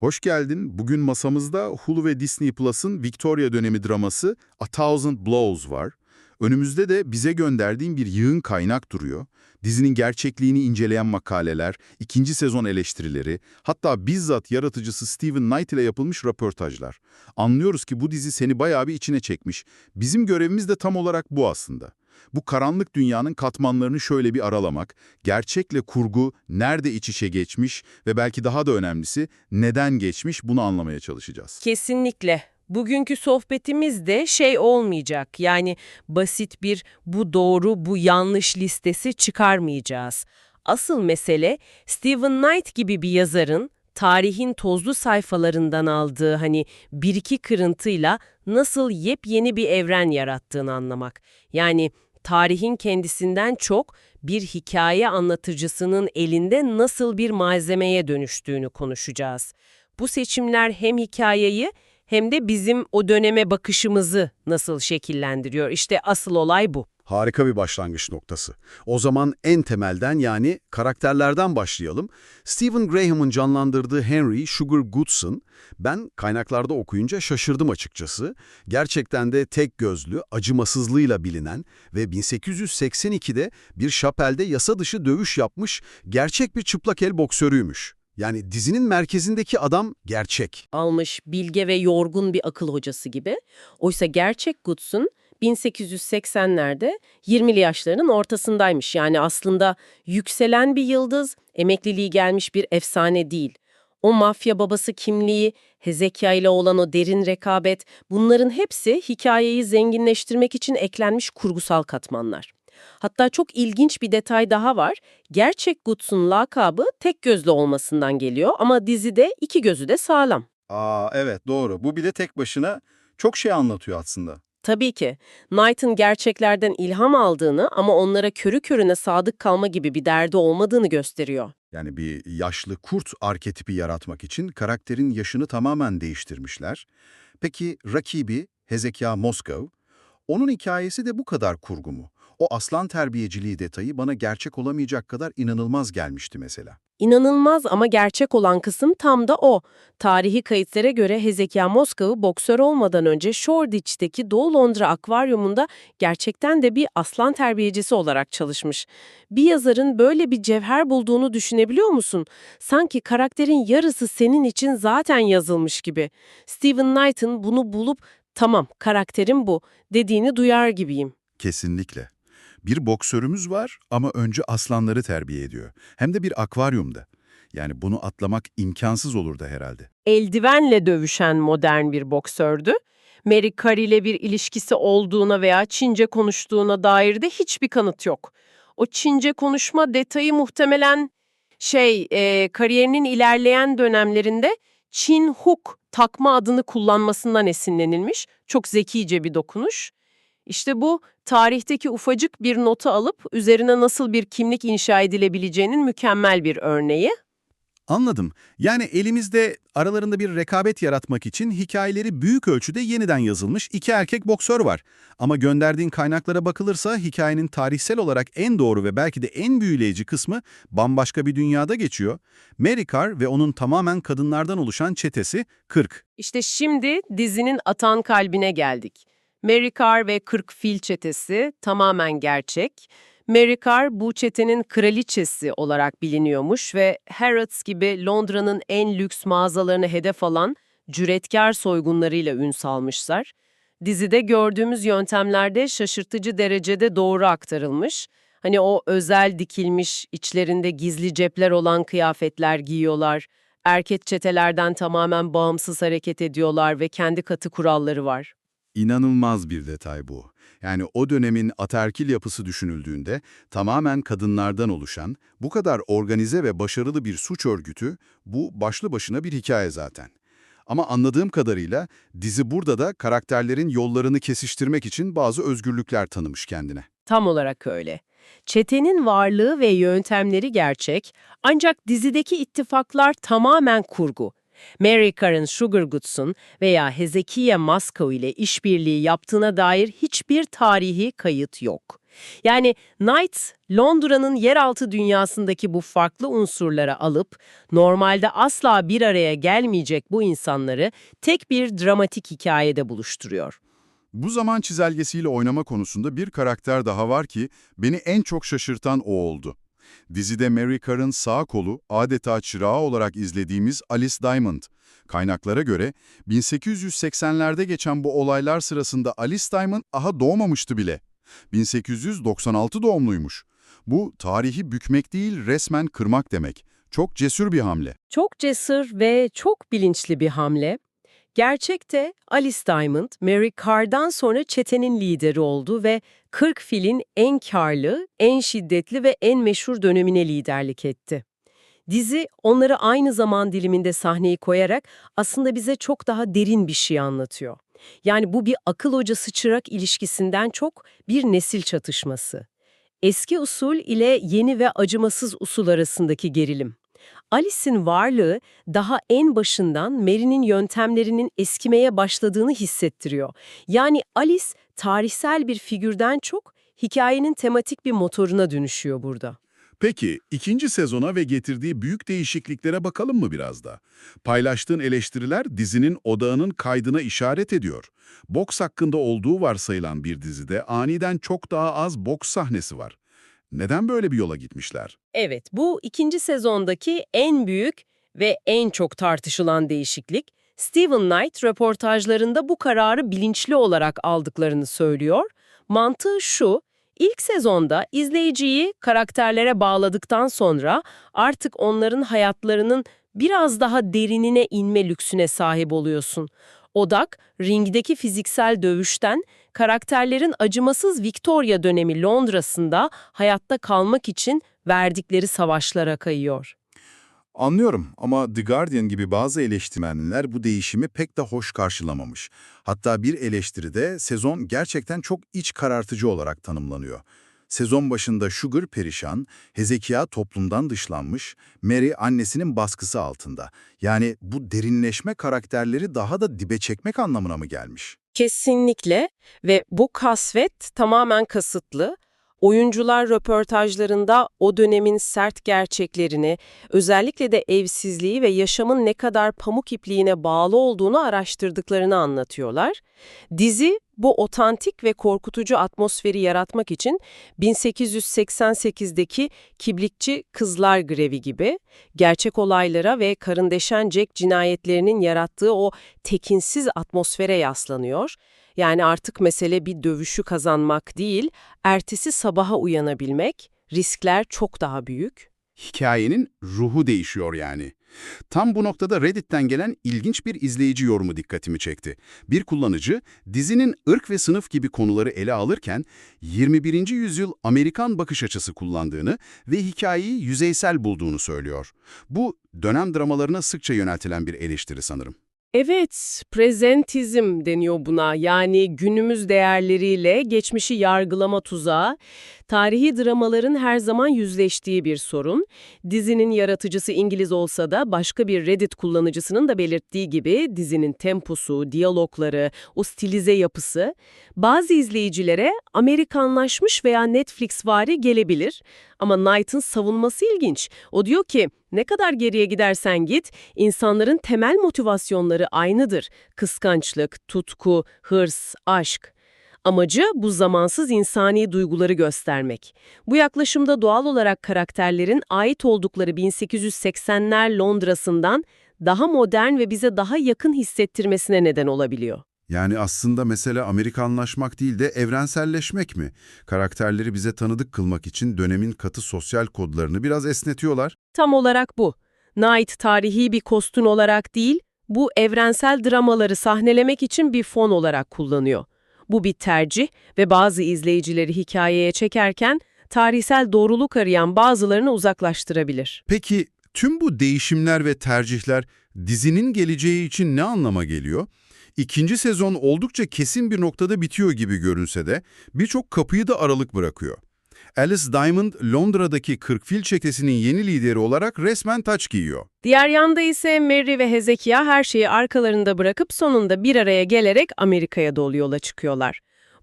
Hoş geldin. Bugün masamızda Hulu ve Disney Plus'ın Victoria dönemi draması A Thousand Blows var. Önümüzde de bize gönderdiğin bir yığın kaynak duruyor. Dizinin gerçekliğini inceleyen makaleler, ikinci sezon eleştirileri, hatta bizzat yaratıcısı Steven Knight ile yapılmış röportajlar. Anlıyoruz ki bu dizi seni bayağı bir içine çekmiş. Bizim görevimiz de tam olarak bu aslında. Bu karanlık dünyanın katmanlarını şöyle bir aralamak, gerçekle kurgu nerede iç içe geçmiş ve belki daha da önemlisi neden geçmiş bunu anlamaya çalışacağız. Kesinlikle. Bugünkü sohbetimiz de şey olmayacak. Yani basit bir bu doğru, bu yanlış listesi çıkarmayacağız. Asıl mesele Stephen Knight gibi bir yazarın tarihin tozlu sayfalarından aldığı bir iki kırıntıyla nasıl yepyeni bir evren yarattığını anlamak. Yani tarihin kendisinden çok bir hikaye anlatıcısının elinde nasıl bir malzemeye dönüştüğünü konuşacağız. Bu seçimler hem hikayeyi hem de bizim o döneme bakışımızı nasıl şekillendiriyor? İşte asıl olay bu. Harika bir başlangıç noktası. O zaman en temelden yani karakterlerden başlayalım. Stephen Graham'ın canlandırdığı Henry Sugar Goodson, ben kaynaklarda okuyunca şaşırdım açıkçası. Gerçekten de tek gözlü, acımasızlığıyla bilinen ve 1882'de bir şapelde yasa dışı dövüş yapmış gerçek bir çıplak el boksörüymüş. Yani dizinin merkezindeki adam gerçek. Almış bilge ve yorgun bir akıl hocası gibi. Oysa gerçek Goodson 1880'lerde 20'li yaşlarının ortasındaymış. Yani aslında yükselen bir yıldız, emekliliği gelmiş bir efsane değil. O mafya babası kimliği, Hezekiah ile olan o derin rekabet, bunların hepsi hikayeyi zenginleştirmek için eklenmiş kurgusal katmanlar. Hatta çok ilginç bir detay daha var. Gerçek Goods'un lakabı tek gözlü olmasından geliyor ama dizide iki gözü de sağlam. Evet, doğru. Bu bile tek başına çok şey anlatıyor aslında. Tabii ki. Knight'ın gerçeklerden ilham aldığını ama onlara körü körüne sadık kalma gibi bir derdi olmadığını gösteriyor. Yani bir yaşlı kurt arketipi yaratmak için karakterin yaşını tamamen değiştirmişler. Peki rakibi Hezekiah Moskov, onun hikayesi de bu kadar kurgu mu? O aslan terbiyeciliği detayı bana gerçek olamayacak kadar inanılmaz gelmişti mesela. İnanılmaz ama gerçek olan kısım tam da o. Tarihi kayıtlara göre Hezekiah Moskov'u boksör olmadan önce Shoreditch'teki Doğu Londra Akvaryumunda gerçekten de bir aslan terbiyecisi olarak çalışmış. Bir yazarın böyle bir cevher bulduğunu düşünebiliyor musun? Sanki karakterin yarısı senin için zaten yazılmış gibi. Stephen Knight'ın bunu bulup "Tamam, karakterim bu" dediğini duyar gibiyim. Kesinlikle. Bir boksörümüz var ama önce aslanları terbiye ediyor. Hem de bir akvaryumda. Yani bunu atlamak imkansız olurdu herhalde. Eldivenle dövüşen modern bir boksördü. Mary Carey ile bir ilişkisi olduğuna veya Çince konuştuğuna dair de hiçbir kanıt yok. O Çince konuşma detayı muhtemelen kariyerinin ilerleyen dönemlerinde Chin Hook takma adını kullanmasından esinlenilmiş. Çok zekice bir dokunuş. İşte bu tarihteki ufacık bir notu alıp üzerine nasıl bir kimlik inşa edilebileceğinin mükemmel bir örneği. Anladım. Yani elimizde aralarında bir rekabet yaratmak için hikayeleri büyük ölçüde yeniden yazılmış iki erkek boksör var. Ama gönderdiğin kaynaklara bakılırsa hikayenin tarihsel olarak en doğru ve belki de en büyüleyici kısmı bambaşka bir dünyada geçiyor. Mary Carr ve onun tamamen kadınlardan oluşan çetesi 40. İşte şimdi dizinin atan kalbine geldik. Mary Carr ve 40 Fil çetesi tamamen gerçek. Mary Carr bu çetenin kraliçesi olarak biliniyormuş ve Harrods gibi Londra'nın en lüks mağazalarını hedef alan cüretkar soygunlarıyla ün salmışlar. Dizide gördüğümüz yöntemlerde şaşırtıcı derecede doğru aktarılmış. Hani o özel dikilmiş, içlerinde gizli cepler olan kıyafetler giyiyorlar. Erkek çetelerden tamamen bağımsız hareket ediyorlar ve kendi katı kuralları var. İnanılmaz bir detay bu. Yani o dönemin ataerkil yapısı düşünüldüğünde tamamen kadınlardan oluşan, bu kadar organize ve başarılı bir suç örgütü, bu başlı başına bir hikaye zaten. Ama anladığım kadarıyla dizi burada da karakterlerin yollarını kesiştirmek için bazı özgürlükler tanımış kendine. Tam olarak öyle. Çetenin varlığı ve yöntemleri gerçek, ancak dizideki ittifaklar tamamen kurgu. Mary Carr'ın Sugar Goodson veya Hezekiah Moskow ile işbirliği yaptığına dair hiçbir tarihi kayıt yok. Yani Knight, Londra'nın yeraltı dünyasındaki bu farklı unsurları alıp normalde asla bir araya gelmeyecek bu insanları tek bir dramatik hikayede buluşturuyor. Bu zaman çizelgesiyle oynama konusunda bir karakter daha var ki beni en çok şaşırtan o oldu. Dizide Mary Carr'ın sağ kolu adeta çırağı olarak izlediğimiz Alice Diamond. Kaynaklara göre 1880'lerde geçen bu olaylar sırasında Alice Diamond daha doğmamıştı bile. 1896 doğumluymuş. Bu tarihi bükmek değil resmen kırmak demek. Çok cesur bir hamle. Çok cesur ve çok bilinçli bir hamle. Gerçekte Alice Diamond, Mary Carr'dan sonra çetenin lideri oldu ve 40 filin en karlı, en şiddetli ve en meşhur dönemine liderlik etti. Dizi onları aynı zaman diliminde sahneye koyarak aslında bize çok daha derin bir şey anlatıyor. Yani bu bir akıl hocası çırak ilişkisinden çok bir nesil çatışması. Eski usul ile yeni ve acımasız usul arasındaki gerilim. Alice'in varlığı daha en başından Mary'nin yöntemlerinin eskimeye başladığını hissettiriyor. Yani Alice tarihsel bir figürden çok hikayenin tematik bir motoruna dönüşüyor burada. Peki, ikinci sezona ve getirdiği büyük değişikliklere bakalım mı biraz da? Paylaştığın eleştiriler dizinin odağının kaydına işaret ediyor. Boks hakkında olduğu varsayılan bir dizide aniden çok daha az boks sahnesi var. Neden böyle bir yola gitmişler? Evet, bu ikinci sezondaki en büyük ve en çok tartışılan değişiklik, Steven Knight röportajlarında bu kararı bilinçli olarak aldıklarını söylüyor. Mantığı şu, ilk sezonda izleyiciyi karakterlere bağladıktan sonra artık onların hayatlarının biraz daha derinine inme lüksüne sahip oluyorsun. Odak, ringdeki fiziksel dövüşten, karakterlerin acımasız Victoria dönemi Londra'sında hayatta kalmak için verdikleri savaşlara kayıyor. Anlıyorum ama The Guardian gibi bazı eleştirmenler bu değişimi pek de hoş karşılamamış. Hatta bir eleştiride sezon gerçekten çok iç karartıcı olarak tanımlanıyor. Sezon başında Sugar perişan, Hezekiah toplumdan dışlanmış, Mary annesinin baskısı altında. Yani bu derinleşme karakterleri daha da dibe çekmek anlamına mı gelmiş? Kesinlikle ve bu kasvet tamamen kasıtlı. Oyuncular röportajlarında o dönemin sert gerçeklerini, özellikle de evsizliği ve yaşamın ne kadar pamuk ipliğine bağlı olduğunu araştırdıklarını anlatıyorlar. Dizi bu otantik ve korkutucu atmosferi yaratmak için 1888'deki Kibritçi Kızlar Grevi gibi gerçek olaylara ve Karındeşen Jack cinayetlerinin yarattığı o tekinsiz atmosfere yaslanıyor. Yani artık mesele bir dövüşü kazanmak değil, ertesi sabaha uyanabilmek, riskler çok daha büyük. Hikayenin ruhu değişiyor yani. Tam bu noktada Reddit'ten gelen ilginç bir izleyici yorumu dikkatimi çekti. Bir kullanıcı, dizinin ırk ve sınıf gibi konuları ele alırken 21. yüzyıl Amerikan bakış açısı kullandığını ve hikayeyi yüzeysel bulduğunu söylüyor. Bu, dönem dramalarına sıkça yöneltilen bir eleştiri sanırım. Evet, prezentizm deniyor buna. Yani günümüz değerleriyle geçmişi yargılama tuzağı, tarihi dramaların her zaman yüzleştiği bir sorun. Dizinin yaratıcısı İngiliz olsa da başka bir Reddit kullanıcısının da belirttiği gibi dizinin temposu, diyalogları, o stilize yapısı bazı izleyicilere Amerikanlaşmış veya Netflixvari gelebilir. Ama Knight'ın savunması ilginç. O diyor ki, ne kadar geriye gidersen git, insanların temel motivasyonları aynıdır. Kıskançlık, tutku, hırs, aşk. Amacı bu zamansız insani duyguları göstermek. Bu yaklaşımda doğal olarak karakterlerin ait oldukları 1880'ler Londra'sından daha modern ve bize daha yakın hissettirmesine neden olabiliyor. Yani aslında mesele Amerikanlaşmak değil de evrenselleşmek mi? Karakterleri bize tanıdık kılmak için dönemin katı sosyal kodlarını biraz esnetiyorlar. Tam olarak bu. Knight tarihi bir kostüm olarak değil, bu evrensel dramaları sahnelemek için bir fon olarak kullanıyor. Bu bir tercih ve bazı izleyicileri hikayeye çekerken tarihsel doğruluk arayan bazılarını uzaklaştırabilir. Peki tüm bu değişimler ve tercihler dizinin geleceği için ne anlama geliyor? İkinci sezon oldukça kesin bir noktada bitiyor gibi görünse de birçok kapıyı da aralık bırakıyor. Alice Diamond, Londra'daki 40 fil çetesinin yeni lideri olarak resmen taç giyiyor. Diğer yanda ise Mary ve Hezekiah her şeyi arkalarında bırakıp sonunda bir araya gelerek Amerika'ya doğru yola çıkıyorlar.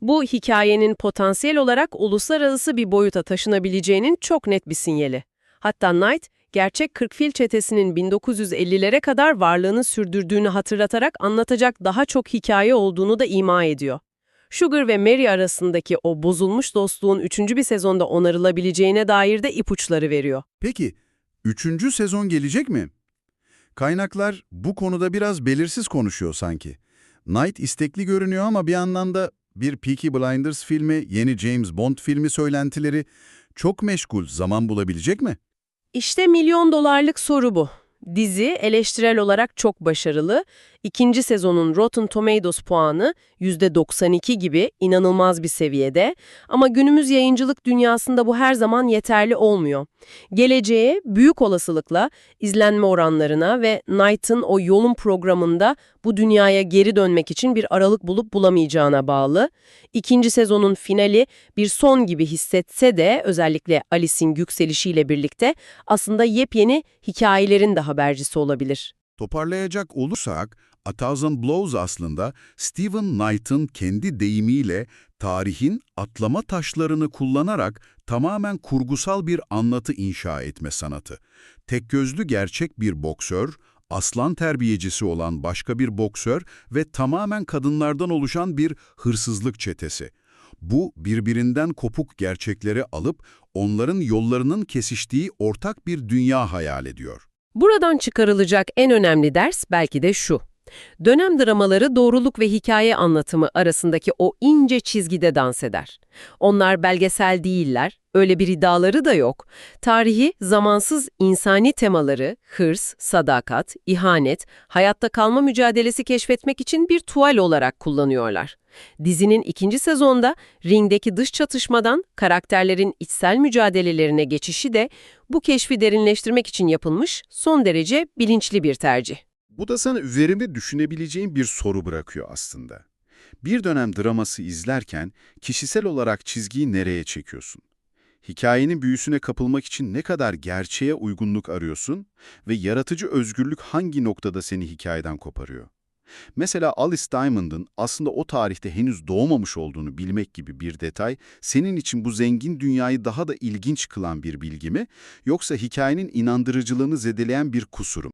Bu hikayenin potansiyel olarak uluslararası bir boyuta taşınabileceğinin çok net bir sinyali. Hatta Knight, gerçek 40 Fil çetesinin 1950'lere kadar varlığını sürdürdüğünü hatırlatarak anlatacak daha çok hikaye olduğunu da ima ediyor. Sugar ve Mary arasındaki o bozulmuş dostluğun 3. bir sezonda onarılabileceğine dair de ipuçları veriyor. Peki, 3. sezon gelecek mi? Kaynaklar bu konuda biraz belirsiz konuşuyor sanki. Knight istekli görünüyor ama bir yandan da bir Peaky Blinders filmi, yeni James Bond filmi söylentileri çok meşgul, zaman bulabilecek mi? İşte milyon dolarlık soru bu. Dizi eleştirel olarak çok başarılı. 2. sezonun Rotten Tomatoes puanı %92 gibi inanılmaz bir seviyede. Ama günümüz yayıncılık dünyasında bu her zaman yeterli olmuyor. Geleceğe büyük olasılıkla izlenme oranlarına ve Knight'ın o yolun programında bu dünyaya geri dönmek için bir aralık bulup bulamayacağına bağlı. 2. sezonun finali bir son gibi hissetse de özellikle Alice'in yükselişiyle birlikte aslında yepyeni hikayelerin de habercisi olabilir. Toparlayacak olursak, A Thousand Blows aslında Stephen Knight'ın kendi deyimiyle tarihin atlama taşlarını kullanarak tamamen kurgusal bir anlatı inşa etme sanatı. Tek gözlü gerçek bir boksör, aslan terbiyecisi olan başka bir boksör ve tamamen kadınlardan oluşan bir hırsızlık çetesi. Bu birbirinden kopuk gerçekleri alıp onların yollarının kesiştiği ortak bir dünya hayal ediyor. Buradan çıkarılacak en önemli ders belki de şu. Dönem dramaları doğruluk ve hikaye anlatımı arasındaki o ince çizgide dans eder. Onlar belgesel değiller, öyle bir iddiaları da yok. Tarihi, zamansız insani temaları, hırs, sadakat, ihanet, hayatta kalma mücadelesi keşfetmek için bir tuval olarak kullanıyorlar. Dizinin 2. sezonda ringdeki dış çatışmadan karakterlerin içsel mücadelelerine geçişi de bu keşfi derinleştirmek için yapılmış son derece bilinçli bir tercih. Bu da sana üzerinde düşünebileceğin bir soru bırakıyor aslında. Bir dönem draması izlerken kişisel olarak çizgiyi nereye çekiyorsun? Hikayenin büyüsüne kapılmak için ne kadar gerçeğe uygunluk arıyorsun ve yaratıcı özgürlük hangi noktada seni hikayeden koparıyor? Mesela Alice Diamond'ın aslında o tarihte henüz doğmamış olduğunu bilmek gibi bir detay, senin için bu zengin dünyayı daha da ilginç kılan bir bilgi mi, yoksa hikayenin inandırıcılığını zedeleyen bir kusur mu?